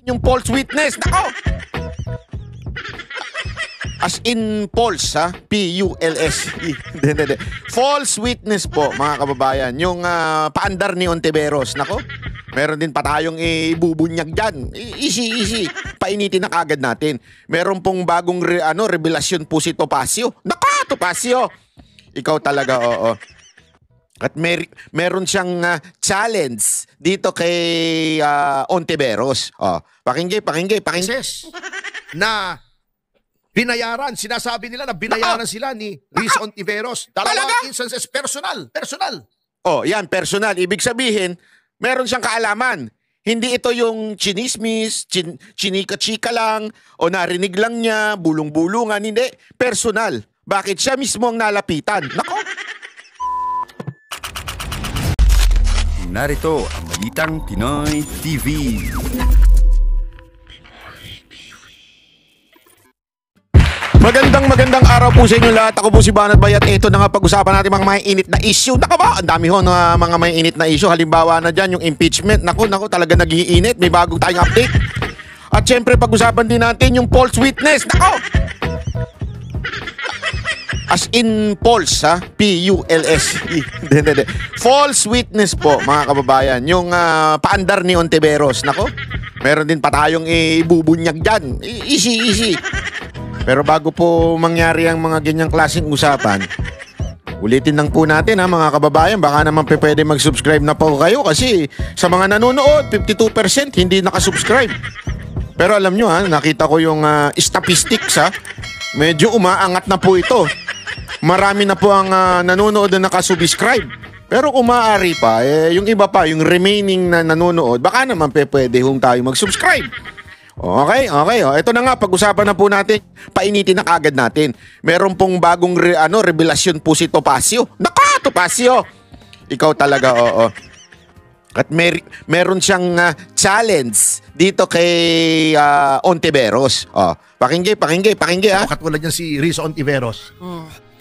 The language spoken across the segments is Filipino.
Yung false witness, nako! As in false, ha? P-U-L-S-E. Hindi. False witness po, mga kababayan. Yung paandar ni Ontiveros, nako. Meron din pa tayong ibubunyag dyan. Easy. Painitin na kagad natin. Meron pong bagong revelasyon po si Topacio. Nako, Topacio! Ikaw talaga, oo. At meron siyang challenge dito kay Ontiveros. Pakinggan. Na binayaran, sinasabi nila na binayaran sila ni Riz Ontiveros. Dalawang instances, personal. Yan, personal. Ibig sabihin, meron siyang kaalaman. Hindi ito yung chinismis, chinika-chika lang, o narinig lang niya, bulong-bulungan. Hindi, personal. Bakit siya mismo ang nalapitan? Nako! Narito ang Balitang Pinoy TV. Magandang araw po sa inyo lahat. Ako po si Banat Bay at ito na nga pag-usapan natin mga may init na issue. Naka ba? Ang dami ho na mga may init na issue. Halimbawa na dyan yung impeachment. Naku, talaga nag-iinit. May bagong tayong update. At syempre pag-usapan din natin yung false witness. Nako! As in false, ha? P-U-L-S-E. Hindi. False witness po, mga kababayan. Yung paandar ni Ontiveros. Nako, meron din pa tayong ibubunyag dyan. Easy. Pero bago po mangyari ang mga ganyang klaseng usapan, ulitin lang po natin, ha, mga kababayan. Baka naman pwede mag-subscribe na po kayo kasi sa mga nanonood, 52% hindi nakasubscribe. Pero alam nyo, ha, nakita ko yung statistics, ha. Medyo umaangat na po ito. Marami na po ang nanonood na nakasubscribe. Pero kung maaari pa, yung iba pa, yung remaining na nanonood, baka naman pwede hong tayo mag-subscribe. Okay. Ito na nga, pag-usapan na po natin, painitin na kagad natin. Meron pong bagong revelasyon po si Topacio. Nako, Topacio! Ikaw talaga, oo. At meron siyang challenge dito kay Ontiveros. Pakinggan, ha? Katulad yan si Riz Ontiveros.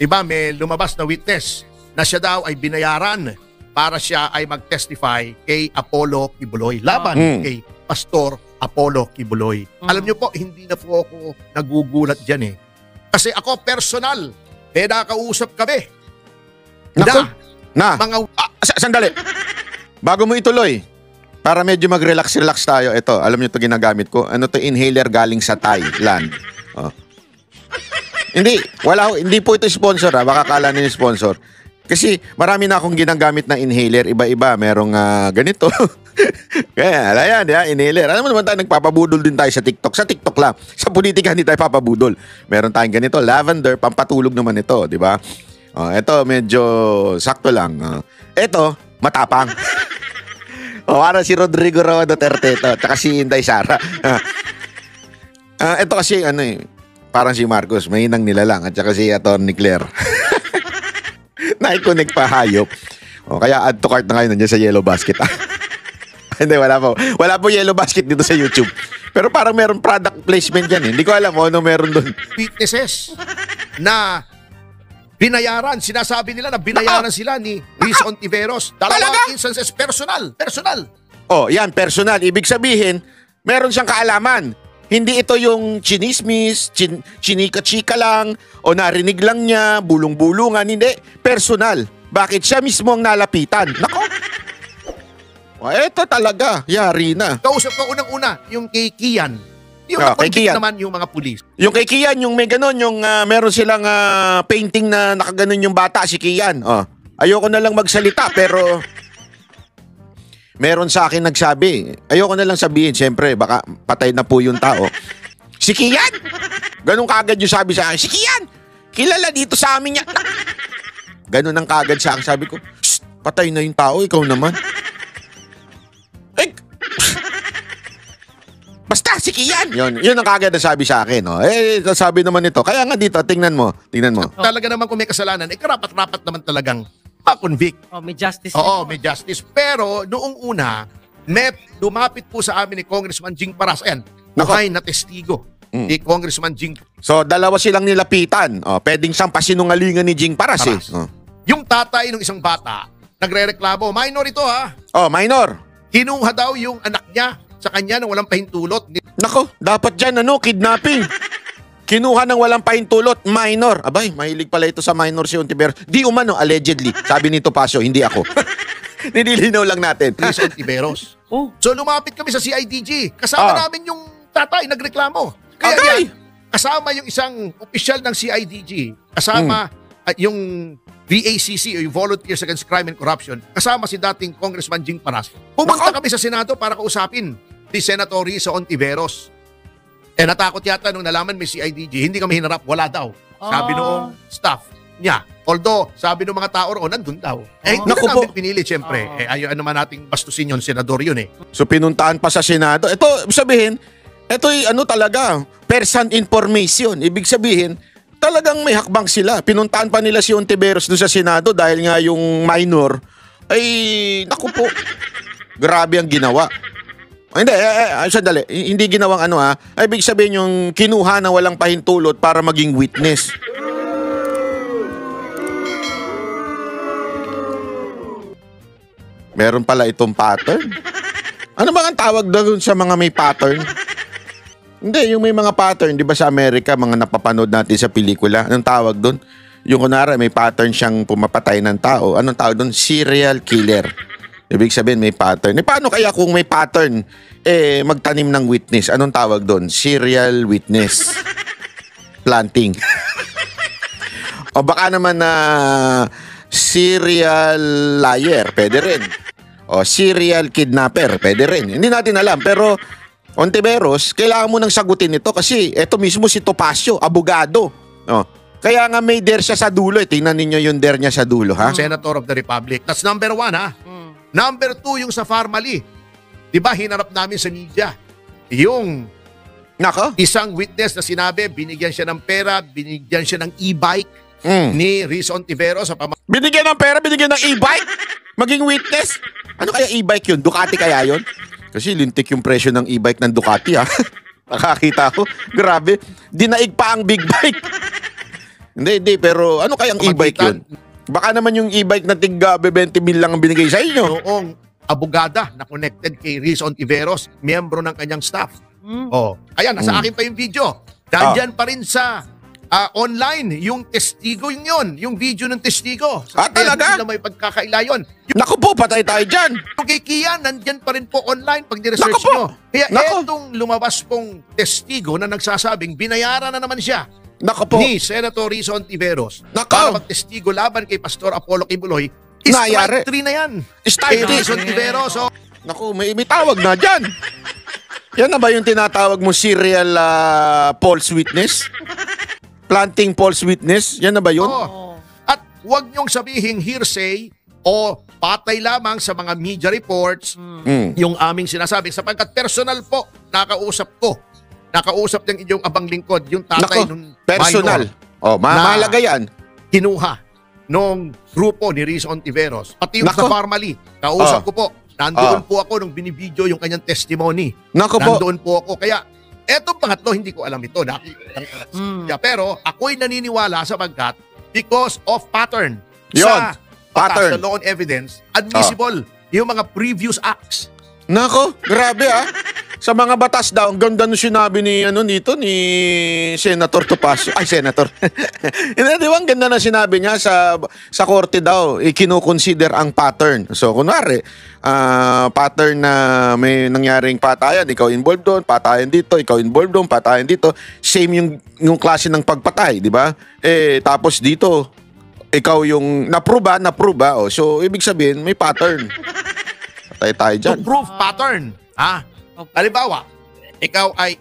Diba, may lumabas na witness na siya daw ay binayaran para siya ay mag-testify kay Apollo Kibuloy. Laban kay Pastor Apollo Kibuloy. Alam niyo po, hindi na po ako nagugulat dyan eh. Kasi ako personal, nakausap kami. Sandali. Bago mo ituloy, para medyo mag-relax tayo, ito, alam niyo ito ginagamit ko. Ano to, inhaler galing sa Thailand. Hindi po ito sponsor, ha. Baka kala nyo yung sponsor. Kasi marami na akong ginagamit na inhaler, iba-iba. Merong ganito. Kaya, ayan, inhaler. Alam mo naman tayo, nagpapabudol din tayo sa TikTok. Sa TikTok lang. Sa politika, hindi tayo papabudol. Meron tayong ganito, lavender, pampatulog naman ito, di ba? Ito, medyo sakto lang. Ito, matapang. Parang si Rodrigo Roa Duterte ito, tsaka si Inday Sara. Ito kasi, parang si Marcos, mahinang nilalang, at saka si Atty. Claire. Na-connect pa hayop. Kaya add to cart na ngayon nandiyan sa yellow basket. Hindi, wala po yellow basket dito sa YouTube. Pero parang meron product placement dyan. Hindi ko alam ano meron doon. Witnesses na binayaran, sinasabi nila na binayaran sila ni Riz Ontiveros. Dalawang instances, personal. Yan, personal. Ibig sabihin, meron siyang kaalaman. Hindi ito yung chinismis, chinika-chika lang, o narinig lang niya, bulong-bulungan. Hindi, personal. Bakit siya mismo ang nalapitan? Nako! Ito talaga, yari na. Kausap ko unang-una, yung kay Kian. Yung kay Kian naman yung mga pulis. Yung kay Kian, yung may ganon, yung meron silang painting na nakaganon yung bata, si Kian. Ayoko na lang magsalita, pero meron sa akin nagsabi, ayoko na lang sabihin, siyempre, baka patay na po yung tao. Si Kian! Ganun kagad yung sabi sa akin, si Kian! Kilala dito sa amin niya. Ganun ang kagad sa akin, sabi ko, patay na yung tao, ikaw naman. Basta, si Kian! Yun ang kagad na sabi sa akin. Sabi naman ito, kaya nga dito, tingnan mo. Talaga naman kung may kasalanan, karapat-rapat naman talagang ma-convict. May justice. May justice. Pero noong una, lumapit po sa amin ni Congressman Jing Paras. Ayan, buhay na testigo ni Congressman Jing. So, dalawa silang nilapitan. Pwedeng siyang pasinungalingan ni Jing Paras. Yung tatay ng isang bata, nagre-reklamo, minor ito ha. Minor. Kinuha daw yung anak niya sa kanya ng walang pahintulot. Nako, dapat dyan, kidnapping. Kinuha ng walang pahintulot, minor. Abay, mahilig pala ito sa minor si Ontiveros. Di umano, allegedly. Sabi ni Topacio, hindi ako. Nililinaw lang natin. Luis Ontiveros. Oh. So lumapit kami sa CIDG. Kasama namin yung tatay, nagreklamo. Kaya Atay! yan, kasama yung isang opisyal ng CIDG. Kasama yung VACC o yung Volunteers Against Crime and Corruption. Kasama si dating Congressman Jing Paras. Pumunta Nako! kami sa Senado para kausapin si Senator Risa Ontiveros. Natakot yata nung nalaman may CIDG. Hindi kami hinarap, wala daw. Sabi noong staff niya. Although, sabi ng mga tao roon, nandun daw. Hindi Naku na po. namin pinili, siyempre. Ayaw naman nating bastusin yun, senador yun eh. So pinuntahan pa sa Senado. Ito, sabihin, ito'y talaga, first-hand information. Ibig sabihin, talagang may hakbang sila. Pinuntahan pa nila si Ontiveros doon sa Senado dahil nga yung minor ay, naku po, grabe ang ginawa. Hindi, sandali. Hindi ginawang Ibig sabihin yung kinuha na walang pahintulot para maging witness. Meron pala itong pattern. Ano ba ang tawag doon sa mga may pattern? Hindi, yung may mga pattern, di ba sa Amerika, mga napapanood natin sa pelikula, anong tawag doon? Yung kunwari, may pattern siyang pumapatay ng tao. Anong tawag doon? Serial killer. Ibig sabihin, may pattern. Paano kaya kung may pattern, magtanim ng witness? Anong tawag doon? Serial witness. Planting. O baka naman na serial liar, pwede rin. O serial kidnapper, pwede rin. Hindi natin alam, pero Ontiveros, kailangan mo nang sagutin ito kasi ito mismo si Topacio, abogado. O, kaya nga may dare siya sa dulo. Tingnan ninyo yung dare niya sa dulo, ha? Senator of the Republic. That's number 1, ha? Number 2, yung sa Farmally. Di ba, hinarap namin sa media. Yung Nako. isang witness na sinabi, binigyan siya ng pera, binigyan siya ng e-bike ni Risa Ontiveros sa Binigyan ng pera, binigyan ng e-bike? Maging witness? Ano kaya e-bike yun? Ducati kaya yun? Kasi lintik yung presyo ng e-bike ng Ducati, ha? Nakakita ko. Grabe. Dinaig pa ang big bike. Hindi. Pero ano kayang e-bike yun? Baka naman yung e-bike na tigga 20 mil lang ang binigay sa inyo. noong abogada na connected kay Risa Ontiveros, miyembro ng kanyang staff. Ayan, nasa akin pa yung video. Nandyan pa rin sa online yung testigo yun, yung video ng testigo. Talaga? Hindi na may pagkakaila yun. Naku po, patay tayo dyan. Yung kay Kian, nandyan pa rin po online pag niresearch Naku po! nyo. Kaya Naku! etong lumabas pong testigo na nagsasabing binayaran na naman siya Naku po. ni Senator Risa Ontiveros Naku! para magtestigo laban kay Pastor Apollo Kibuloy. Nayari. Strike 3 na yan. Strike Kay 3. Risa Ontiveros. Naku, may tawag na dyan. Yan na ba yung tinatawag mo serial false witness? Planting false witness? Yan na ba yun? At huwag niyong sabihin hearsay o patay lamang sa mga media reports yung aming sinasabi. Sapagkat personal po, nakausap ng inyong abang lingkod, yung tatay Naku, nung personal. minor Mahalaga yan. kinuha nung grupo ni Risa Ontiveros. Pati yung Naku. sa Farmally, kausap ko po. Nandoon po ako nung binibideo yung kanyang testimony. Naku po. Nandoon po ako. Kaya, etong pangatlo, hindi ko alam ito. Pero ako'y naniniwala sapagkat because of pattern. Yun, Sa pattern. Sa law and evidence, admissible yung mga previous acts. Nako, grabe Sa mga batas daw, ang ganda nung sinabi ni Senator Topacio. Ay, Senator. Di ba ang ganda na sinabi niya sa korte daw, kinukonsider ang pattern. So, kunwari, pattern na may nangyaring patayan, ikaw involved doon, patayan dito, ikaw involved doon, patayan dito. Same yung klase ng pagpatay, di ba? Tapos dito, ikaw yung naprove. Oh. So, ibig sabihin, may pattern. Patay tayo dyan. To prove pattern. Halimbawa, ikaw ay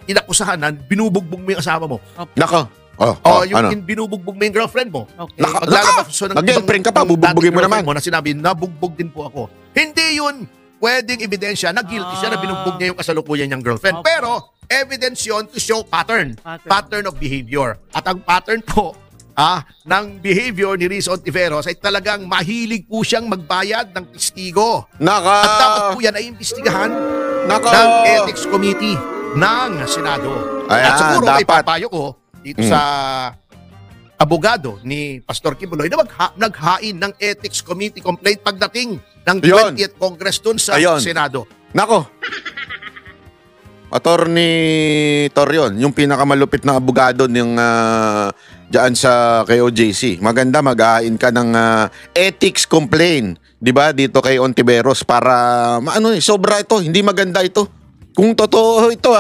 inakusahan na binubugbog mo yung asawa mo. Nako. Yung binubugbog mo yung girlfriend mo. Okay. Naka- Maglalabas ng Mag-girlfriend ka pa, bubugbugin mo naman. Na sinabi, nabugbog din po ako. Hindi yun pwedeng ebidensya na guilty siya na binugbog niya yung kasalukuyan niyang girlfriend. Okay. Pero, evidence yun to show pattern. Pattern of behavior. At ang pattern po ng behavior ni Risa Ontiveros ay talagang mahilig po siyang magbayad ng testigo. At dapat po yan ay imbestigahan ng Ethics Committee ng Senado. Ayan, At siguro ay dapat. papayo ko dito sa abogado ni Pastor Kibuloy na naghain ng Ethics Committee complaint pagdating ng Yun. 20th Congress dun sa Ayun. Senado. Nako, Attorney Torion, yung pinakamalupit na abogado ng diyan sa kay OJC. Maganda mag-ain ka ng ethics complaint, 'di ba? Dito kay Ontiveros para sobra ito, hindi maganda ito. Kung totoo ito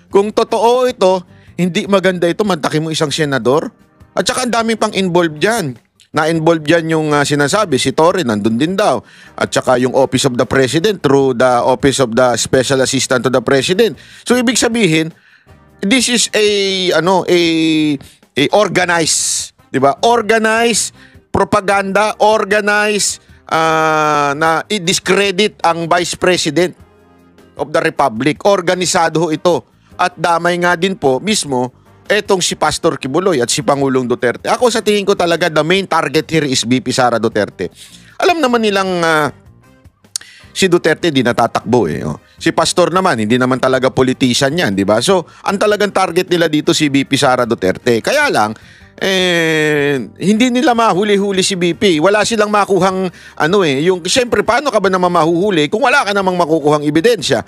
kung totoo ito, hindi maganda ito, mantakin mo isang senador. At saka ang dami pang involved diyan. Na-involved dyan yung sinasabi, si Torre nandun din daw. At saka yung Office of the President through the Office of the Special Assistant to the President. So ibig sabihin, this is a organized, 'di ba? Organized propaganda, organized na i-discredit ang Vice President of the Republic. Organisado ho ito. At damay nga din po mismo etong si Pastor Kibuloy at si Pangulong Duterte. Ako sa tingin ko talaga the main target here is VP Sara Duterte. Alam naman nilang si Duterte di natatakbo Si Pastor naman, hindi naman talaga politician yan, di ba? So, ang talagang target nila dito si VP Sara Duterte. Kaya lang, hindi nila mahuli-huli si VP. Wala silang makuhang yung siyempre paano ka ba naman mahuhuli kung wala ka namang makukuhang ebidensya?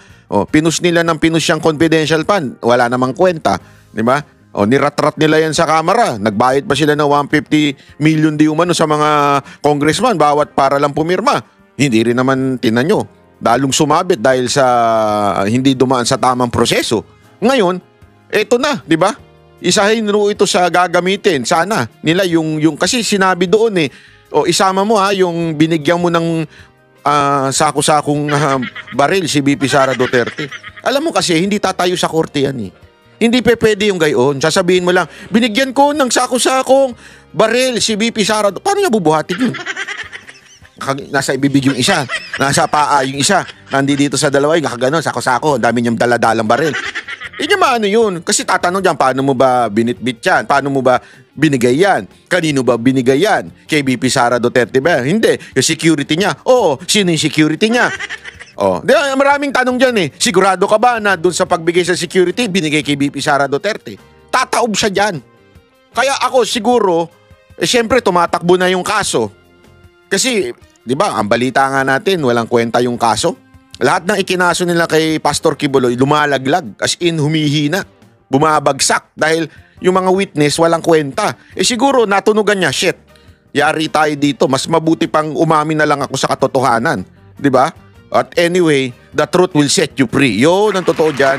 Pinus nila ng pinus yung confidential fund, wala namang kwenta, di ba? Niratrat nila yan sa kamera. Nagbayad pa sila ng 150 million di umano sa mga congressman bawat para lang pumirma. Hindi rin naman tinan nyo. Dalong sumabit dahil sa hindi dumaan sa tamang proseso. Ngayon, eto na, di ba? Isahin ro ito sa gagamitin. Sana nila yung kasi sinabi doon isama mo yung binigyan mo ng sako-sakong baril si VP Sara Duterte. Alam mo kasi hindi tatayo sa korte yan Hindi pwede yung gayon. Sasabihin mo lang, binigyan ko ng sako-sakong baril si VP Sara. Paano niya bubuhatin yun? Nasa ibibig yung isa, nasa paa yung isa, nandito sa dalawa yung nakaganon, sako-sako, dami niyang daladalang baril. Hindi maano yun. Kasi tatanong dyan, paano mo ba binitbit yan? Paano mo ba binigay yan? Kanino ba binigay yan? Kay VP Sara Duterte ba? Hindi. Yung security niya. Oo, sino yung security niya? Maraming tanong dyan Sigurado ka ba na dun sa pagbigay sa security, binigay kay VP Sara Duterte? Tataob siya dyan. Kaya ako siguro, siyempre tumatakbo na yung kaso. Kasi, di ba, ang balita nga natin, walang kwenta yung kaso. Lahat ng ikinaso nila kay Pastor Kibuloy, lumalaglag, as in humihina, bumabagsak. Dahil yung mga witness, walang kwenta. Siguro, natunugan niya, shit, yari tayo dito, mas mabuti pang umamin na lang ako sa katotohanan. Di ba? At anyway, the truth will set you free. Yun ang totoo dyan.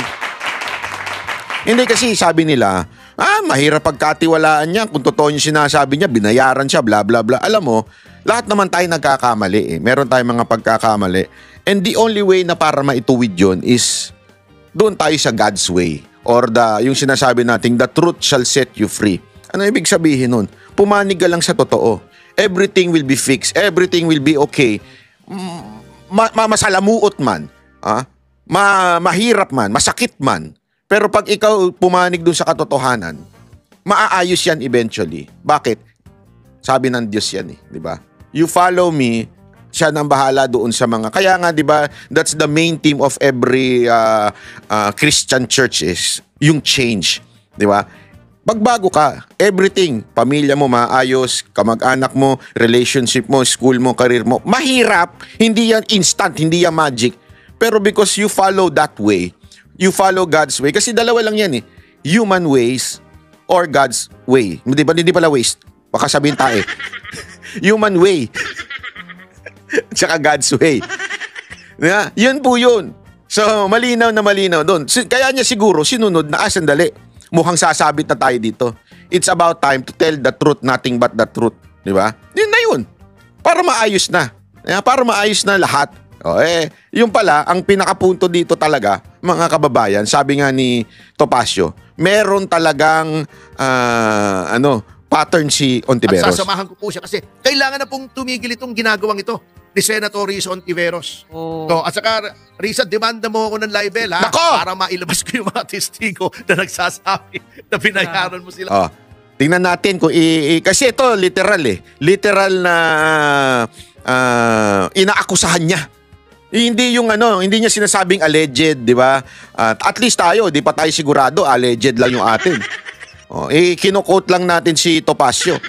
Hindi kasi sabi nila, mahirap pagkatiwalaan niya. Kung totoo yung sinasabi niya, binayaran siya, bla bla bla. Alam mo, lahat naman tayo nagkakamali Meron tayong mga pagkakamali. And the only way na para maituwid yun is doon tayo sa God's way. Or yung sinasabi natin, the truth shall set you free. Ano ibig sabihin nun? Pumanig ka lang sa totoo. Everything will be fixed. Everything will be okay. Masalamuot man, mahirap man, masakit man, pero pag ikaw pumanig dun sa katotohanan, maaayos yan eventually. Bakit? Sabi ng Diyos yan di ba? You follow me, siya nang bahala doon sa mga, kaya nga di ba, that's the main theme of every Christian church is yung change, di ba? Pagbago ka, everything, pamilya mo maayos, kamag-anak mo, relationship mo, school mo, career mo, mahirap, hindi yan instant, hindi yan magic. Pero because you follow that way, you follow God's way, kasi dalawa lang yan human ways or God's way. Hindi pala ways, baka sabihin tayo. Human way, tsaka God's way. Yun po yun. So, malinaw na malinaw doon. Kaya niya siguro sinunod na, sandali, mukhang sasabit na tayo dito. It's about time to tell the truth, nothing but the truth. Di ba? Yun na yun. Para maayos na. Para maayos na lahat. Yung pala, ang pinakapunto dito talaga, mga kababayan, sabi nga ni Topacio, meron talagang, pattern si Ontiveros. At sasamahan ko po siya kasi kailangan na pong tumigil itong ginagawang ito ni Senator Risa Ontiveros. At saka, Risa, demanda mo ako ng libel para mailabas ko yung mga testigo na nagsasabi na binayaran mo sila. Tingnan natin kung kasi ito literal literal na inaakusahan niya. Hindi yung hindi niya sinasabing alleged, di ba? At least tayo, di pa tayo sigurado, alleged lang yung atin. Kino-quote lang natin si Topacio.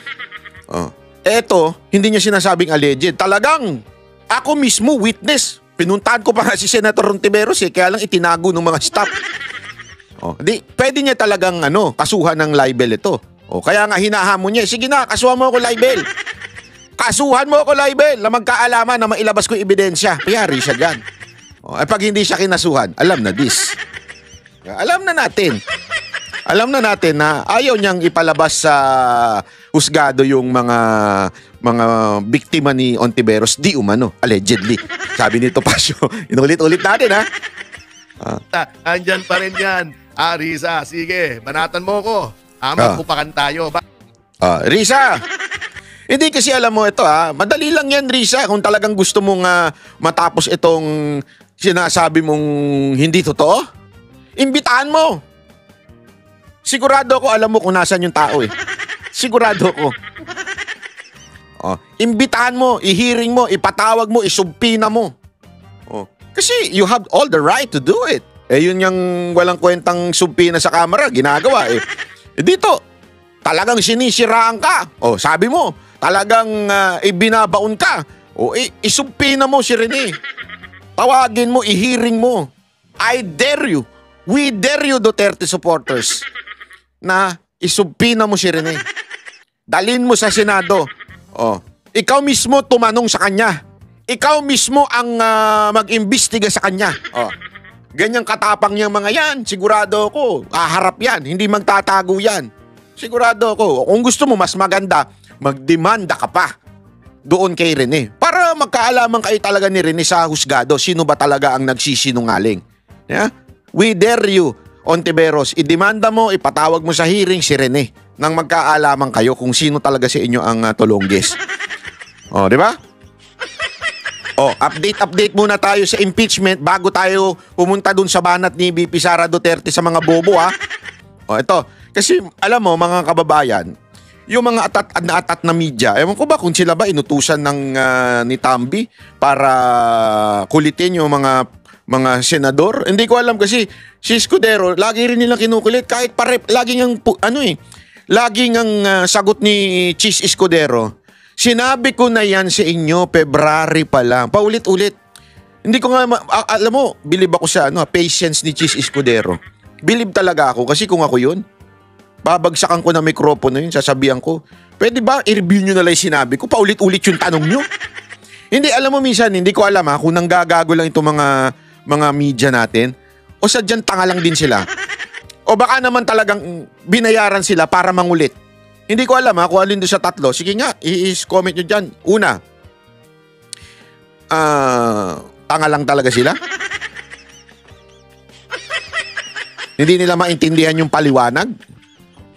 Eto, hindi niya sinasabing alleged. Talagang, ako mismo, witness. Pinuntahan ko pa nga si Senator Ontiveros kaya lang itinago ng mga staff. Di, pwede niya talagang kasuhan ng libel ito. Kaya nga hinahamon niya, sige na, kasuhan mo ako libel. Kasuhan mo ako libel na magkaalaman na mailabas ko ebidensya. Piyari siya dyan. Pag hindi siya kinasuhan, alam na this. Alam na natin. Alam na natin na ayaw niyang ipalabas sa husgado yung mga biktima ni Ontiveros di umano, allegedly. Sabi ni Topacio, inulit-ulit natin ha. Andyan pa rin yan. Risa, sige, banatan mo ko. Magpupakan tayo. Risa, hindi kasi alam mo ito madali lang yan Risa kung talagang gusto mong matapos itong sinasabi mong hindi totoo. Imbitahan mo. Sigurado ako alam mo kung nasan yung tao eh. Sigurado ako. Imbitahan mo, i-hearing mo, ipatawag mo, isumpina mo. Kasi you have all the right to do it. Yun yung walang kwentang sumpina sa kamera, ginagawa eh. Dito, talagang sinisiraan ka. Sabi mo, talagang ibinabaon ka. Isumpina mo si Rene. Tawagin mo, i-hearing mo. I dare you. We dare you, Duterte supporters, na isumpina mo si Rene. Dalhin mo sa Senado. Ikaw mismo tumanong sa kanya. Ikaw mismo ang mag-imbestiga sa kanya. Ganyang katapang niyang mga yan, sigurado ako, haharap yan, hindi magtatago yan. Sigurado ako, kung gusto mo mas maganda, magdemanda ka pa doon kay Rene. Para magkaalaman kayo talaga ni Rene sa husgado, sino ba talaga ang nagsisinungaling. Yeah? We dare you, Ontiveros, idemanda mo, ipatawag mo sa hearing si Rene nang magkaalaman kayo kung sino talaga sa inyo ang tulongges. Di ba? Update muna tayo sa impeachment bago tayo pumunta dun sa banat ni VP Sara Duterte sa mga bobo ito. Kasi alam mo mga kababayan, yung mga atat na media, ewan ko ba kung sila ba inutusan ni Tambi para kulitin yung mga senador. Hindi ko alam kasi si Escudero, lagi rin nilang kinukulit kahit laging ang sagot ni Chis Escudero. Sinabi ko na yan sa inyo, February pa lang. Paulit-ulit. Hindi ko nga, alam mo, bilib ako sa patience ni Chis Escudero. Bilib talaga ako kasi kung ako yun, babagsakan ko na mikropono yun, sasabihan ko, pwede ba i-review nyo na lang yung sinabi ko? Paulit-ulit yung tanong nyo. Hindi, alam mo minsan, hindi ko alam kung nanggagago lang itong mga media natin o sadyang tanga lang din sila. O baka naman talagang binayaran sila para mangulit. Hindi ko alam kung alin doon sa tatlo. Sige nga, i-comment nyo dyan. Una, tanga lang talaga sila. Hindi nila maintindihan yung paliwanag.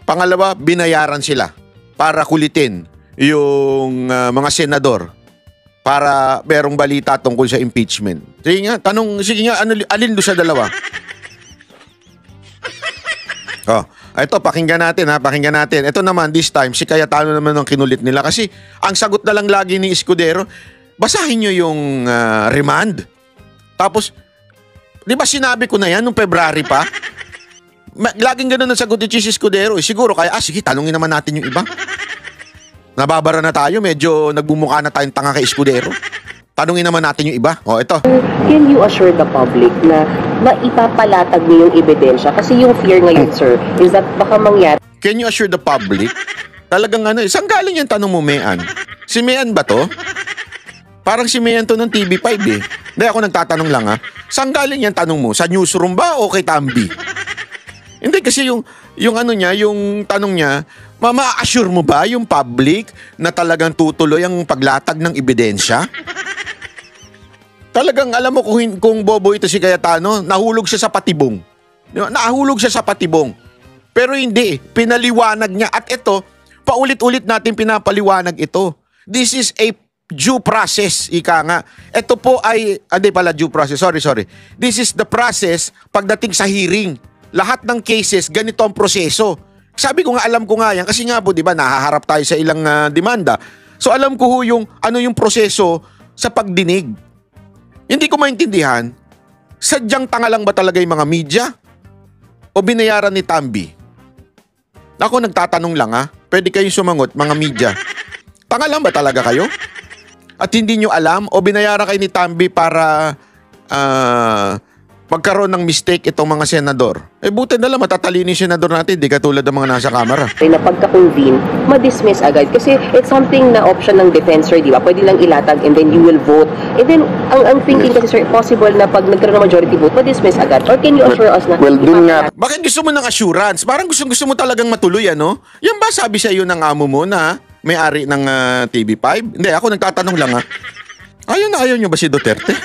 Pangalawa, binayaran sila para kulitin yung mga senador para merong balita tungkol sa impeachment. Sige nga, alin doon sa dalawa? Ito, pakinggan natin. Ito naman, this time, si Cayetano naman ang kinulit nila. Kasi, ang sagot na lang lagi ni Escudero, basahin nyo yung remand. Tapos, di ba sinabi ko na yan nung February pa? Laging ganun ang sagot ni Chis Escudero. Siguro kaya, sige, tanungin naman natin yung iba. Nababara na tayo, medyo nagbumukha na tayong tanga kay Escudero. Tanungin naman natin yung iba. Ito. Can you assure the public na maipapalatag niyo yung ebidensya? Kasi yung fear ngayon, sir, is that baka mangyari. Can you assure the public? Talagang saan galing yung tanong mo, Mean? Si Mean ba to? Parang si Mean to ng TV5 eh. Hindi, ako nagtatanong lang Saan galing yung tanong mo? Sa newsroom ba o kay Tambi? Hindi kasi yung tanong niya, ma-assure mo ba yung public na talagang tutuloy ang paglatag ng ebidensya? Talagang alam mo kung bobo ito si Cayetano, nahulog siya sa patibong. Nahulog siya sa patibong. Pero hindi, pinaliwanag niya. At ito, paulit-ulit natin pinapaliwanag ito. This is a due process, ika nga. Ito po ay, due process, sorry. This is the process pagdating sa hearing. Lahat ng cases, ganito ang proseso. Sabi ko nga, alam ko nga yan. Kasi nga po, di ba, nahaharap tayo sa ilang demanda. So alam ko yung proseso sa pagdinig. Hindi ko maintindihan, sadyang tanga lang ba talaga yung mga media? O binayaran ni Tambi? Ako nagtatanong lang pwede kayong sumangot mga media. Tanga lang ba talaga kayo? At hindi nyo alam o binayaran kayo ni Tambi para magkaroon ng mistake itong mga senador. Buti na lang matatalino yung senador natin, di katulad ng mga nasa kamera. na pagka-convene, ma-dismiss agad. Kasi it's something na option ng defensor, di ba? Pwede lang ilatag and then you will vote. And then, ang thinking kasi, sir, possible na pag nagkaroon ng majority vote, ma-dismiss agad. Or can you assure us na... Well, dun nga, Bakit gusto mo ng assurance? Parang gusto mo talagang matuloy, ano? Yan ba sabi sa iyo ng amo mo na may-ari ng TV5? Hindi, ako nagtatanong lang, ayaw nyo ba si Duterte?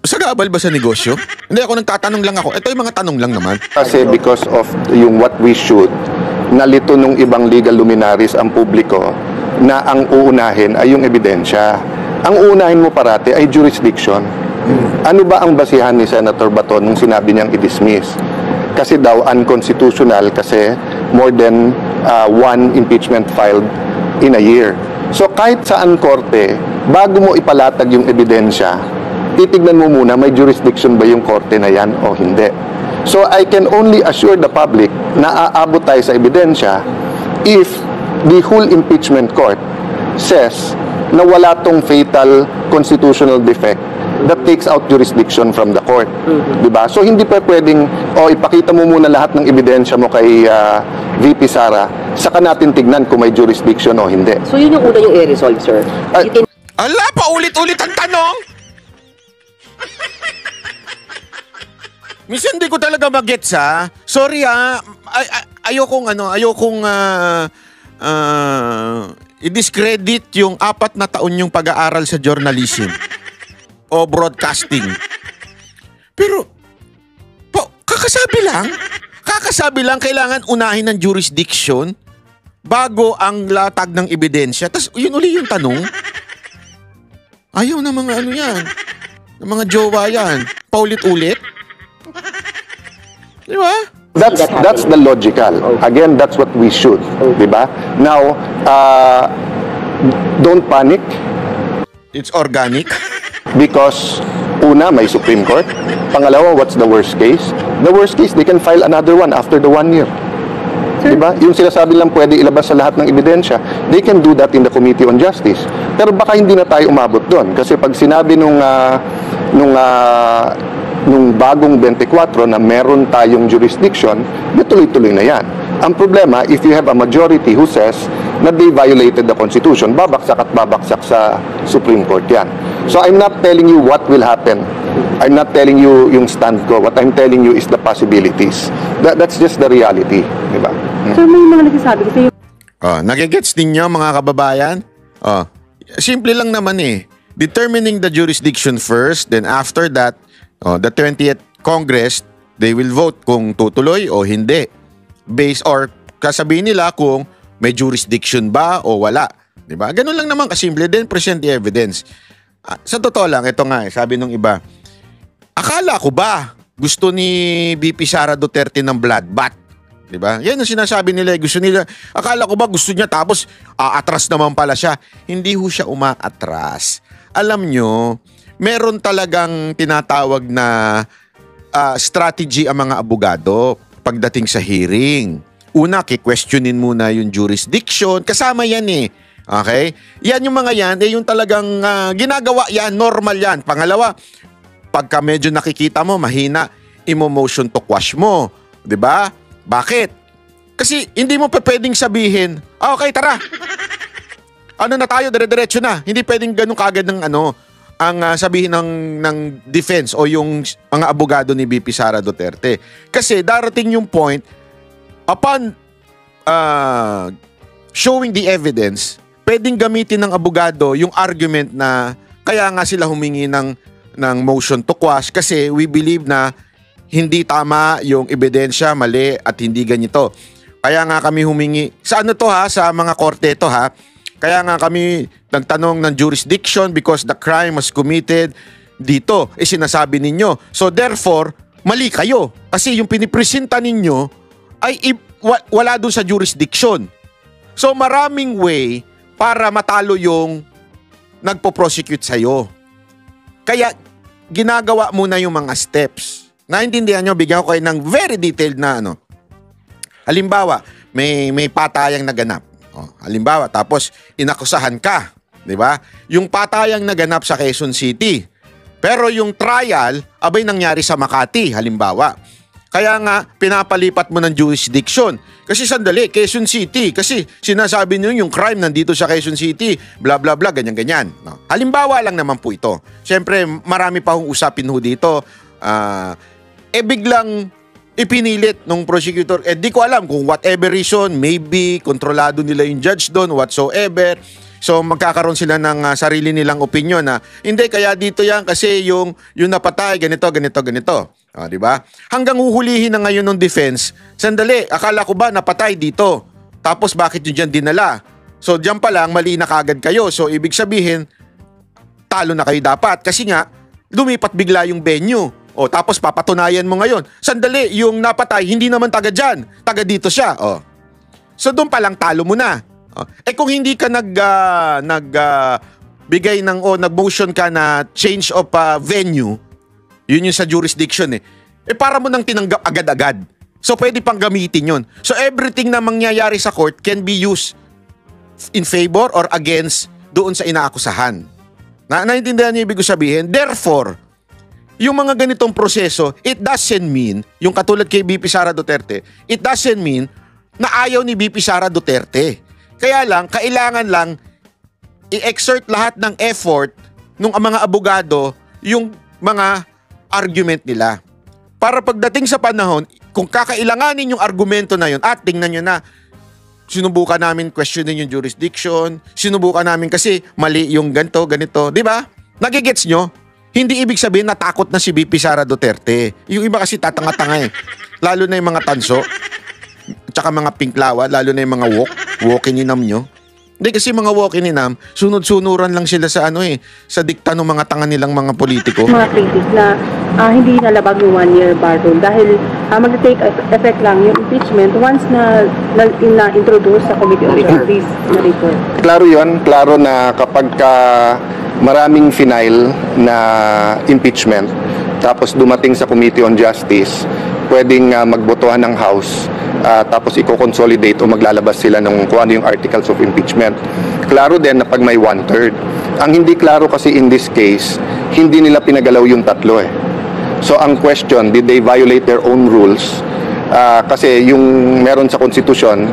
Sagabal ba sa negosyo? Hindi, ako nagtatanong lang ako. Ito yung mga tanong lang naman. kasi because of yung what we should, nalito nung ibang legal luminaries ang publiko na ang uunahin ay yung ebidensya. Ang uunahin mo parati ay jurisdiction. Ano ba ang basihan ni Senator Bato nung sinabi niyang i-dismiss? Kasi daw unconstitutional kasi more than one impeachment filed in a year. So kahit saan korte, bago mo ipalatag yung ebidensya, titignan mo muna may jurisdiction ba yung korte na yan o hindi. So I can only assure the public na aabot tayo sa ebidensya if the whole impeachment court says na wala tong fatal constitutional defect that takes out jurisdiction from the court. Diba? So hindi pa pwedeng, ipakita mo muna lahat ng ebidensya mo kay VP Sara, saka natin tignan kung may jurisdiction o hindi. So yun yung una yung i-resolve, sir. You can Ala, paulit-ulit ang tanong! Minsan hindi ko talaga magets Sorry ayokong i-discredit yung 4 na taon yung pag-aaral sa journalism o broadcasting. Pero kakasabi lang kailangan unahin ng jurisdiction bago ang latag ng ebidensya. Tas yun uli yung tanong. Ayaw na mga yan. Ng mga jowa yan. Paulit-ulit. Di ba? That's the logical. Again, that's what we should, di ba? Now, don't panic It's organic. because una, may Supreme Court. Pangalawa, what's the worst case? The worst case, they can file another one after the 1 year. Di ba? Yung sinasabi lang pwede ilabas sa lahat ng ebidensya, they can do that in the Committee on Justice. Pero baka hindi na tayo umabot doon. Kasi pag sinabi nung bagong 24 na meron tayong jurisdiction, tuloy-tuloy na yan. Ang problema, if you have a majority who says na they violated the Constitution, babaksak at babaksak sa Supreme Court yan. So I'm not telling you what will happen. I'm not telling you yung stand ko. What I'm telling you is the possibilities. That's just the reality. Diba? Sir, may mga nagsasabi kasi yung Nagigets ninyo mga kababayan? Simple lang naman Determining the jurisdiction first, then after that, the 20th Congress, they will vote kung tutuloy o hindi. Based or kasabihin nila kung may jurisdiction ba o wala. Diba? Ganun lang naman kasimple din, present the evidence. Sa totoo lang, ito nga sabi nung iba, akala ko ba gusto ni VP Sara Duterte ng bloodbath? Diba? Yan ang sinasabi nila. Gusto nila, akala ko ba gusto niya tapos atras naman pala siya. Hindi ho siya umaatras. Alam nyo, meron talagang tinatawag na strategy ang mga abogado pagdating sa hearing. Una, questionin muna yung jurisdiction. Kasama yan Okay? Yan yung mga yan, yung talagang ginagawa yan, normal yan. Pangalawa, pagka medyo nakikita mo, mahina, imo-motion to quash mo. 'Di ba? Bakit? Kasi hindi mo pa pwedeng sabihin, okay, tara. Ano na tayo, dire-diretso na. Hindi pwedeng ganun kagad ng ang sabihin ng defense o yung mga abogado ni VP Sara Duterte. Kasi darating yung point, upon showing the evidence, pwedeng gamitin ng abogado yung argument na kaya nga sila humingi ng motion to quash kasi we believe na hindi tama yung ebidensya, mali at hindi ganito. Kaya nga kami humingi, sa sa mga korte kaya nga kami nagtanong ng jurisdiction because the crime was committed dito. Sinasabi ninyo. So therefore, mali kayo. Kasi yung pinipresenta ninyo ay wala dun sa jurisdiction. So maraming way para matalo yung nagpo-prosecute sa'yo. Kaya ginagawa muna yung mga steps. Naintindihan nyo, bigyan ko kayo ng very detailed na Halimbawa, may patayang naganap. Halimbawa, tapos inakusahan ka, 'di ba? Yung patayang naganap sa Quezon City. Pero yung trial, abay nangyari sa Makati, halimbawa. Kaya nga, pinapalipat mo ng jurisdiction. Kasi sandali, Quezon City. Kasi sinasabi nyo yung crime nandito sa Quezon City. Bla bla bla, ganyan-ganyan. No? Halimbawa lang naman po ito. Siyempre, marami pa hong usapin ho dito. Biglang ipinilit nung prosecutor. Di ko alam kung whatever reason, maybe kontrolado nila yung judge doon, whatsoever. So magkakaroon sila ng sarili nilang opinion na hindi, kaya dito yan kasi yung napatay, ganito. Di ba? Hanggang huhulihin na ngayon ng defense, sandali, akala ko ba napatay dito? Tapos bakit yun dyan dinala? So dyan pa lang, mali na kagad kayo. So ibig sabihin, talo na kayo dapat. Kasi nga, lumipat bigla yung venue. O tapos papatunayan mo ngayon, sandali, yung napatay, hindi naman taga dyan. Taga dito siya. O. So doon pa lang talo mo na. Kung hindi ka bigay ng nag-motion ka na change of venue, yun yung sa jurisdiction para mo nang tinanggap agad-agad. So pwede pang gamitin yun. So everything na mangyayari sa court can be used in favor or against doon sa inaakusahan. Naintindihan niyo ibig sabihin? Therefore, yung mga ganitong proseso, it doesn't mean, yung katulad kay BP Sara Duterte, it doesn't mean na ayaw ni BP Sara Duterte. Kaya lang, kailangan lang i-exert lahat ng effort ng mga abogado yung mga argument nila. Para pagdating sa panahon, kung kakailanganin yung argumento na yun, at tingnan nyo na, sinubukan namin questionin yung jurisdiction, sinubukan namin kasi mali yung ganito. Di ba? Nagigets nyo? Hindi ibig sabihin na takot na si BP Sara Duterte. Yung iba kasi tatanga-tanga Lalo na yung mga tanso, tsaka mga pinklawa, lalo na yung mga walk-in inam nyo. Hindi kasi mga walk-in inam, sunod-sunuran lang sila sa sa dikta ng mga tanga nilang mga politiko. Mga cases na hindi nalabag yung 1-year bar rule dahil mag-take effect lang yung impeachment once na introduce sa Committee on Justice na report. Klaro yun. Klaro na kapag maraming final na impeachment tapos dumating sa Committee on Justice, pwedeng magbotohan ng House tapos i-consolidate o maglalabas sila ng kung ano yung articles of impeachment. Klaro din na pag may 1/3. Ang hindi klaro kasi in this case, hindi nila pinagalaw yung tatlo So ang question, did they violate their own rules? Kasi yung meron sa Constitution,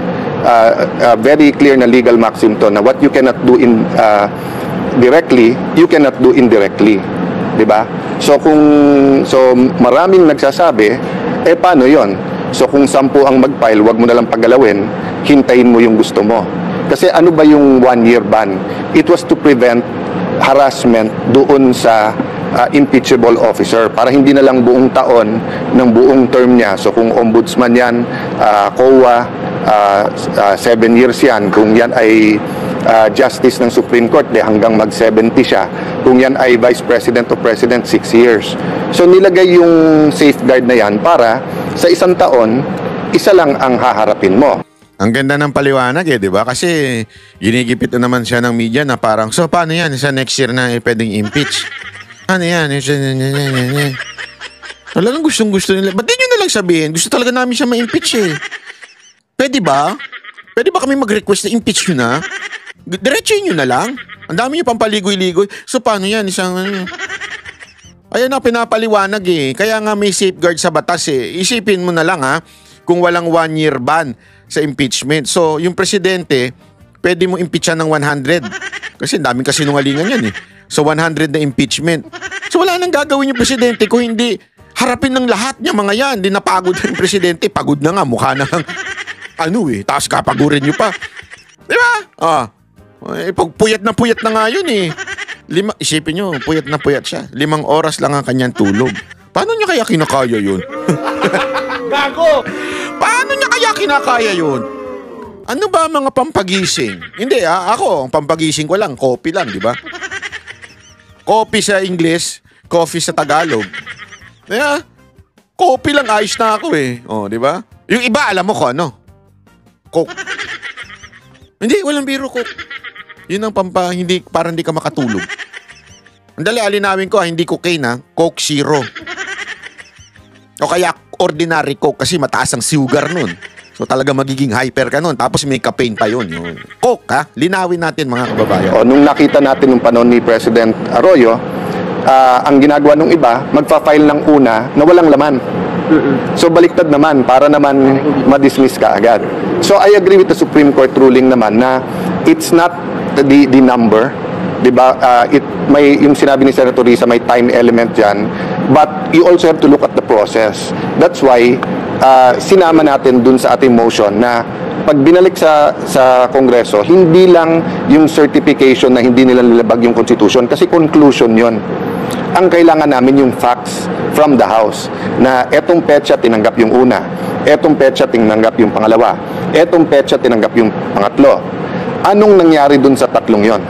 very clear na legal maxim to na what you cannot do directly, you cannot do indirectly. 'Di ba? So maraming nagsasabi, paano 'yon? So kung 10 ang mag-file, wag mo na lang paggalawin, hintayin mo yung gusto mo. Kasi ano ba yung 1-year ban? It was to prevent harassment doon sa impeachable officer para hindi na lang buong taon ng buong term niya. So kung ombudsman yan, COA, 7 years yan. Kung yan ay justice ng Supreme Court, hanggang mag-70 siya. Kung yan ay vice president o president, 6 years. So nilagay yung safeguard na yan para sa isang taon, isa lang ang haharapin mo. Ang ganda ng paliwanag di ba? Kasi ginigipit na naman siya ng media na parang, so paano yan? Sa next year na pwedeng impeach. Ano yan? Talagang gustong-gusto nila. Ba't di nyo nalang sabihin? Gusto talaga namin siya ma-impeach Pwede ba? Pwede ba kami mag-request na impeach nyo na? Diretsuhin nyo na lang. Ang dami nyo pang paligoy-ligoy. So paano yan? Ayan na pinapaliwanag Kaya nga may safeguard sa batas Isipin mo na lang kung walang 1-year ban sa impeachment. So yung presidente, pwede mo impeachan ng 100. Kasi daming kasinungalingan yan So 100 na impeachment. So wala nang gagawin yung presidente kung hindi harapin ng lahat niya mga yan. Hindi napagod yung presidente. Pagod na nga. Mukha na lang taas kapagurin nyo pa. Di ba? Puyat na nga yun isipin nyo, puyat na puyat siya. 5 oras lang ang kanyang tulog. Paano niya kaya kinakaya yun? Gago! Paano niya kaya kinakaya yun? Ano ba mga pampagising? Hindi ako, ang pampagising ko lang, coffee lang, di ba? Coffee sa English, coffee sa Tagalog. Kaya, coffee lang, ayos na ako di ba? Yung iba, alam mo ko ano? Coke. Hindi, walang biro, Coke. Yun ang parang hindi ka makatulog. Andali, alinawin ko hindi cocaine Coke Zero. O kaya ordinary Coke kasi mataas ang sugar nun. So talaga magiging hyper ka nun. Tapos may caffeine pa yun. Coke linawin natin mga kababayan. Nung nakita natin nung panahon ni President Arroyo, ang ginagawa ng iba, magpa-file ng una na walang laman. So baliktad naman para naman ma-dismiss ka agad. So I agree with the Supreme Court ruling naman na it's not the number, 'di ba? May yung sinabi ni Senator Risa, may time element diyan, but you also have to look at the process. That's why sinama natin dun sa ating motion na pag binalik sa Kongreso, hindi lang yung certification na hindi nila nilabag yung Constitution kasi conclusion 'yon. Ang kailangan namin yung facts from the House na etong petsa tinanggap yung una, etong petsa tinanggap yung pangalawa, etong petsa tinanggap yung pangatlo. Anong nangyari dun sa tatlong yon?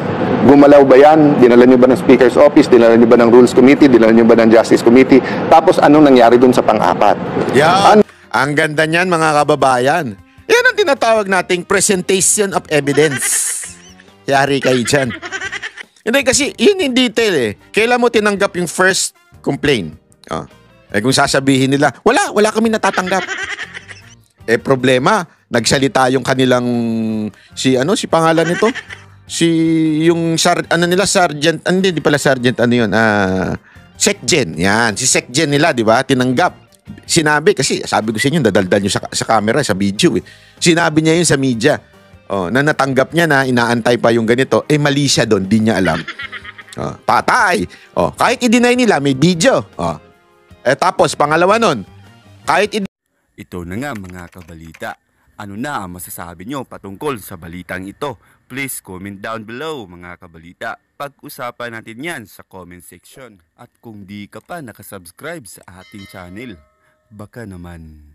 Gumalaw ba yan? Dinala nyo ba ng Speaker's Office? Dinala nyo ba ng Rules Committee? Dinala nyo ba ng Justice Committee? Tapos anong nangyari dun sa pang-apat? Yan. Ang ganda niyan, mga kababayan. Yan ang tinatawag nating presentation of evidence. Yari kayo dyan. Hindi kasi, yun in detail eh. Kailan mo tinanggap yung first complaint? Kung sasabihin nila, wala kami natatanggap. Problema, nagsalita yung kanilang, si pangalan nito? Sergeant, hindi pala sergeant, Secgen, yan, si Secgen nila, di ba, tinanggap. Sinabi, kasi sabi ko sa inyo, dadaldal nyo sa camera, sa video eh. Sinabi niya yun sa media. Na natanggap niya na inaantay pa yung ganito, mali siya doon, di niya alam. Patay. Kahit i-deny nila, may video. Tapos, pangalawa nun, Ito na nga mga kabalita. Ano na ang masasabi nyo patungkol sa balitang ito? Please comment down below mga kabalita. Pag-usapan natin yan sa comment section. At kung di ka pa nakasubscribe sa ating channel, baka naman